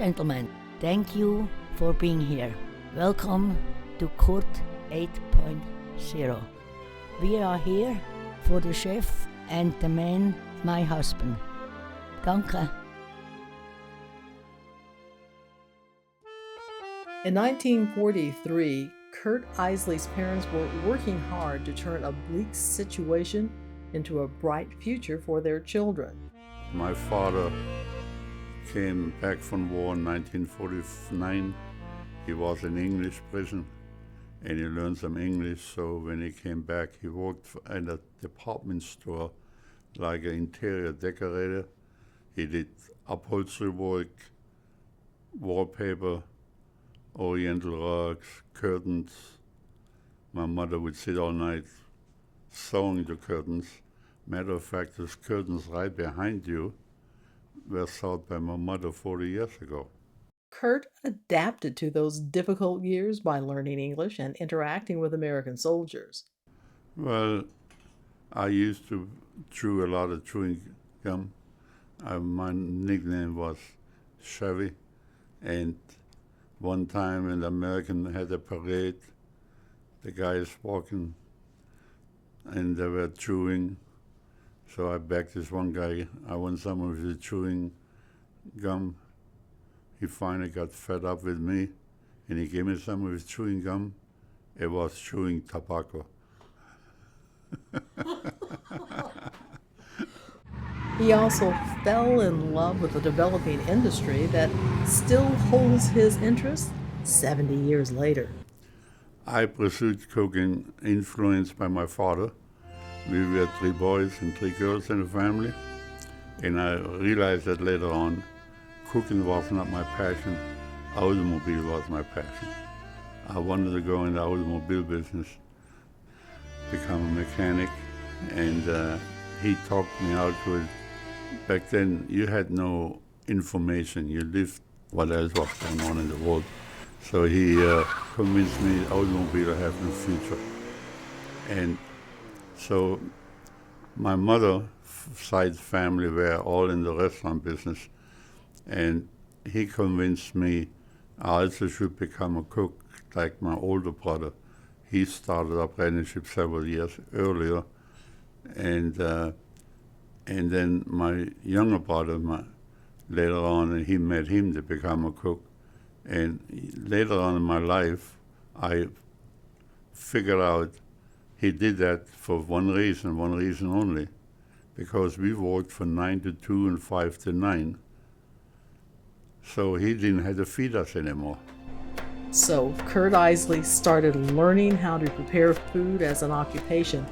gentlemen, thank you for being here. Welcome to KURT8.0. We are here for the chef and the man, my husband. Danke. In 1943, Kurt Eisele's parents were working hard to turn a bleak situation into a bright future for their children. My father came back from war in 1949. He was in English prison and he learned some English, so when he came back he worked in a department store like an interior decorator. He did upholstery work, wallpaper, oriental rugs, curtains. My mother would sit all night sewing the curtains. Matter of fact, those curtains right behind you were sewed by my mother 40 years ago. Kurt adapted to those difficult years by learning English and interacting with American soldiers. Well, I used to chew a lot of chewing gum. My nickname was Chevy, and one time when the American had a parade, the guys walking and they were chewing. So I begged this one guy, I want some of his chewing gum. He finally got fed up with me and he gave me some of his chewing gum. It was chewing tobacco. He also fell in love with the developing industry that still holds his interest 70 years later. I pursued cooking, influenced by my father. We were 3 boys and 3 girls in the family, and I realized that later on, cooking was not my passion, automobile was my passion. I wanted to go in the automobile business, become a mechanic, and he talked me out to it. Back then, you had no information. You lived what else was going on in the world. So he convinced me automobile have no future. And so my mother's side family were all in the restaurant business. And he convinced me I also should become a cook like my older brother. He started apprenticeship several years earlier. And then my younger brother, later on, he met him to become a cook. And later on in my life, I figured out he did that for one reason only, because we worked from 9 to 2 and 5 to 9. So he didn't have to feed us anymore. So Kurt Eisele started learning how to prepare food as an occupation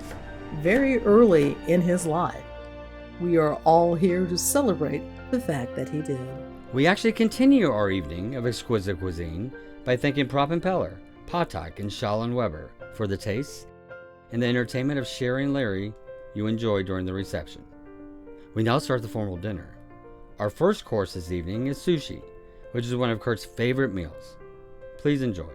very early in his life. We are all here to celebrate the fact that he did. We actually continue our evening of exquisite cuisine by thanking Prop and Peller, Patak, and Shaw & Weber for the tastes and the entertainment of Sherry and Larry you enjoyed during the reception. We now start the formal dinner. Our first course this evening is sushi, which is one of Kurt's favorite meals. Please enjoy.